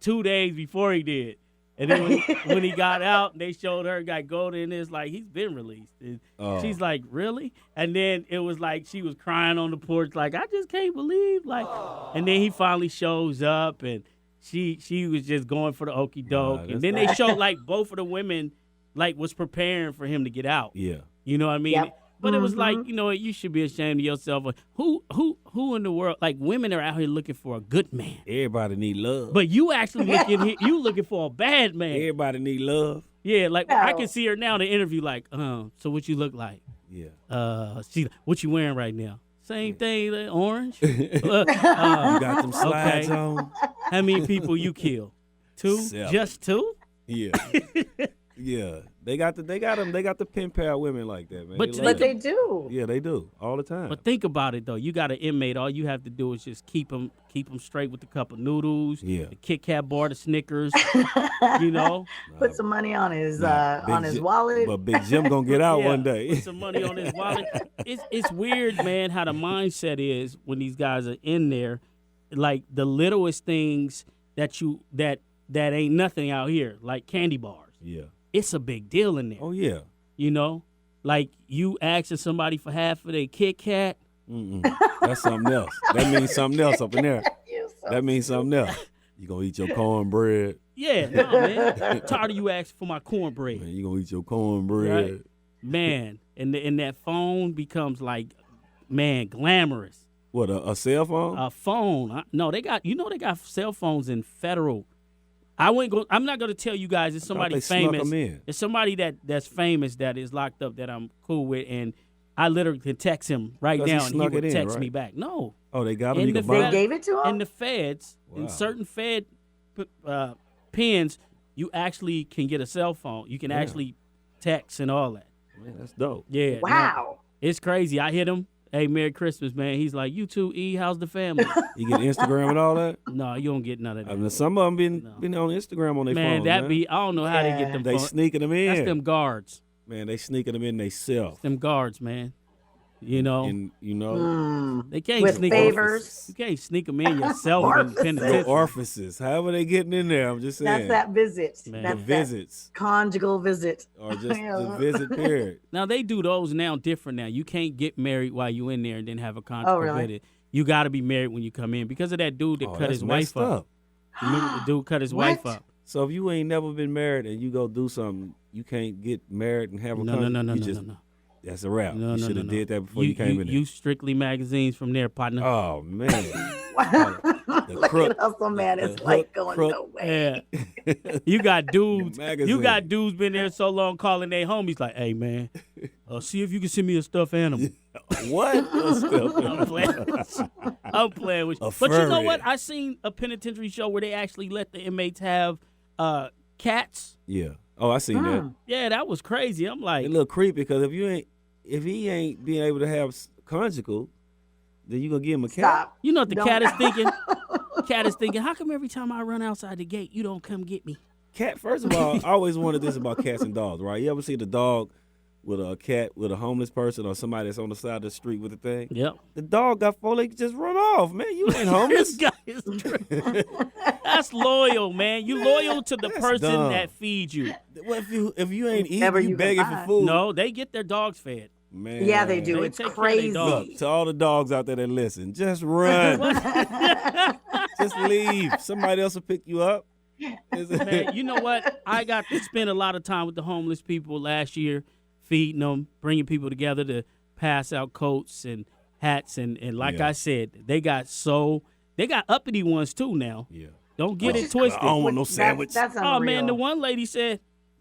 2 days before he did. And then when he got out, they showed her got golden, and it's like he's been released. And she's like, really? And then it was like she was crying on the porch, like I just can't believe, like. And then he finally shows up, and she was just going for the okie doke. And then they showed like both of the women like was preparing for him to get out. Yeah, you know what I mean. Yep. But it was like, you should be ashamed of yourself. Who in the world, like women are out here looking for a good man. everybody need love. But you actually looking for a bad man. Everybody need love. Yeah, like No. I can see her now in the interview, like, so what you look like? Yeah. She, what you wearing right now? Same thing, like, orange. You got them slides okay. on. How many people you kill? 2? 7. Just 2? Yeah. Yeah. They got the pen pal women like that, man. But love But it. they do. Yeah, they do all the time. But think about it though. You got an inmate. All you have to do is just keep them straight with the cup of noodles. Yeah. The Kit Kat bar, the Snickers. Put some money on his Big wallet. But Big Jim gonna get out Yeah, one day. Put some money on his wallet. It's weird, man, how the mindset is when these guys are in there. Like the littlest things that ain't nothing out here, like candy bars. Yeah. It's a big deal in there. Oh yeah. Like you asking somebody for half of their Kit Kat. That's something else. That means something else up in there. That means something else. You gonna eat your cornbread. Yeah, no, man. I'm tired of you asking for my cornbread. Man, you gonna eat your cornbread. Right. Man, and that phone becomes like, man, glamorous. What, a cell phone? A phone. No, they got cell phones in federal. I'm not going to tell you guys it's somebody they snuck famous. 'em in. It's somebody that's famous that is locked up that I'm cool with, and I literally can text him right 'Cause he now and he snuck would it in, text right? me back. No. Oh, they got them. In You the can buy They 'em? gave it to him? In the feds, in Wow. certain Fed pens, you actually can get a cell phone. You can actually text and all that. Man, that's dope. Yeah. Wow. It's crazy. I hit him. Hey, Merry Christmas, man. He's like, you too, E. How's the family? You get Instagram and all that? No, you don't get none of I that. mean, some of them been on Instagram on their Man, phones, that man. be, I don't know how they get them They phones. sneaking them in. That's them guards. Man, they sneaking them in themselves. Them guards, man. You know, And, they can't With sneak favors. You can't sneak them in yourself. in Orifices. penitentiary. orifices. However they getting in there, I'm just saying. That's that visit. Man. The That's that visits. conjugal visit. Or just Yeah. the visit period. Now they do those now different now. You can't get married while you in there and then have a contract really? with it. You got to be married when you come in because of that dude that Oh, cut that's his wife messed up. Remember the dude cut his wife What? up? So if you ain't never been married and you go do something, you can't get married and have a No. contract? No. That's a wrap. No, you no, should no, have no. did that before you came in there. You Strictly magazines from there, partner. Oh, man. Look crook- at Hustle Man. the It's like hook going crook. no way. Yeah. You got dudes. Magazine. You got dudes been there so long calling their homies like, hey man, see if you can send me a stuffed animal. What? I'm playing with you. A But you know furry. what? I seen a penitentiary show where they actually let the inmates have cats. Yeah. Oh, I seen that. Yeah, that was crazy. I'm like, It's a little creepy because if he ain't being able to have conjugal, then you gonna give him a cat. Stop. you know what the Don't- cat is thinking? Cat is thinking, how come every time I run outside the gate, you don't come get me? Cat. First of all, I always wanted this about cats and dogs, right? You ever see the dog with a cat with a homeless person or somebody that's on the side of the street with a thing? Yep. The dog got 4 legs, just run off, man. You ain't This homeless. guy is true. That's loyal, man. You loyal to the That's person dumb. that feeds you. What if you ain't Whatever eating, you you can begging for find. food? No, they get their dogs fed. Man. Yeah, they do. They It's take care of their crazy. dogs. Look, to all the dogs out there that listen, just run. Just leave. Somebody else will pick you up. Man, you know what? I got to spend a lot of time with the homeless people last year, feeding them, bringing people together to pass out coats and hats. And like Yeah. I said, they got uppity ones too now. Yeah. Don't get it twisted. I don't want no sandwich. That's Oh, man, unreal. the one lady said,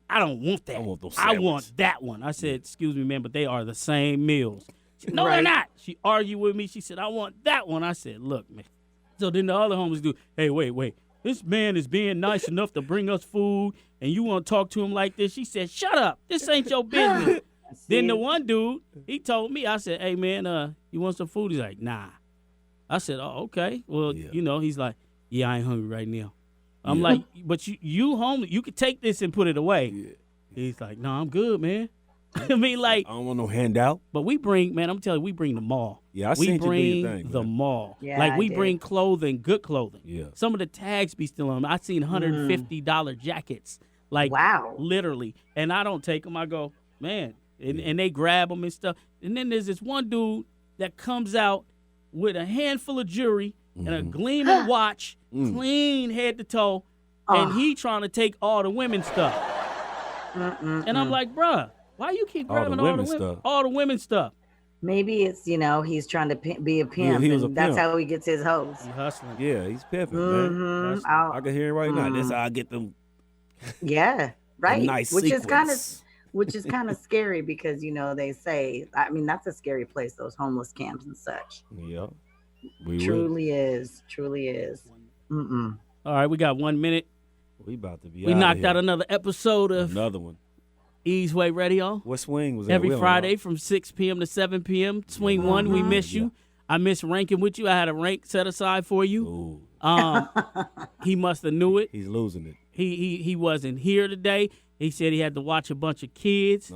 I don't want that. I want those I sandwiches. want that one. I said, excuse me, man, but they are the same meals. She said, no, they're Right. not. She argued with me. She said, I want that one. I said, look, man. So then the other homies do, hey, wait. This man is being nice enough to bring us food, and you want to talk to him like this? She said, shut up. This ain't your business. Then the one dude, he told me, I said, hey, man, you want some food? He's like, nah. I said, oh, okay. Well, Yeah. he's like, yeah, I ain't hungry right now. I'm like, but you home, you could take this and put it away. Yeah. He's like, no, I'm good, man. I mean, like, I don't want no handout. but we bring, man, I'm telling you, we bring the mall. Yeah, I we seen you do bring your thing, the man. mall. Yeah, like, I we did. bring clothing, good clothing. Yeah. Some of the tags be still on them. I seen $150 jackets. Like, Wow. literally. And I don't take them. I go, man. And they grab them and stuff. And then there's this one dude that comes out with a handful of jewelry and a gleaming watch, clean head to toe, and he trying to take all the women's stuff. And I'm like, bruh, why you keep All the grabbing all the women's women, stuff. all the women's stuff? Maybe it's, he's trying to be a pimp. he was a and that's pimp. how he gets his hoes. He hustling. Yeah, he's pimping, man. Mhm. I can hear it right now. That's how I get them. Yeah, right. nice which is kind of sequence. which is kind of scary because they say, I mean, that's a scary place, those homeless camps and such. Yeah. We Truly is. Mm-mm. All right, we got 1 minute. We about to be We outta knocked here. out another episode of Another one. Ease Way Radio. What swing was that? Every We don't Friday know. from 6 p.m. to 7 p.m. Swing one, we miss you. I miss ranking with you. I had a rank set aside for you. Ooh, He must have knew it. he's losing it. He wasn't here today. He said he had to watch a bunch of kids.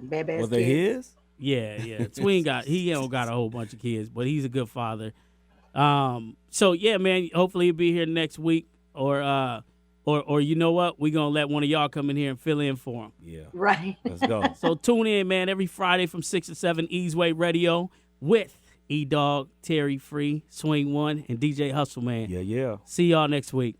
Baby Was they his? Yeah. Swing he don't got a whole bunch of kids, but he's a good father. So yeah, man. Hopefully he'll be here next week, or you know what? We're gonna let one of y'all come in here and fill in for him. Yeah. Right. Let's go. So tune in, man, every Friday from 6 to 7, Easeway Radio with E-Dawg, Tari Free, Swing One, and DJ Hustleman. Yeah. See y'all next week.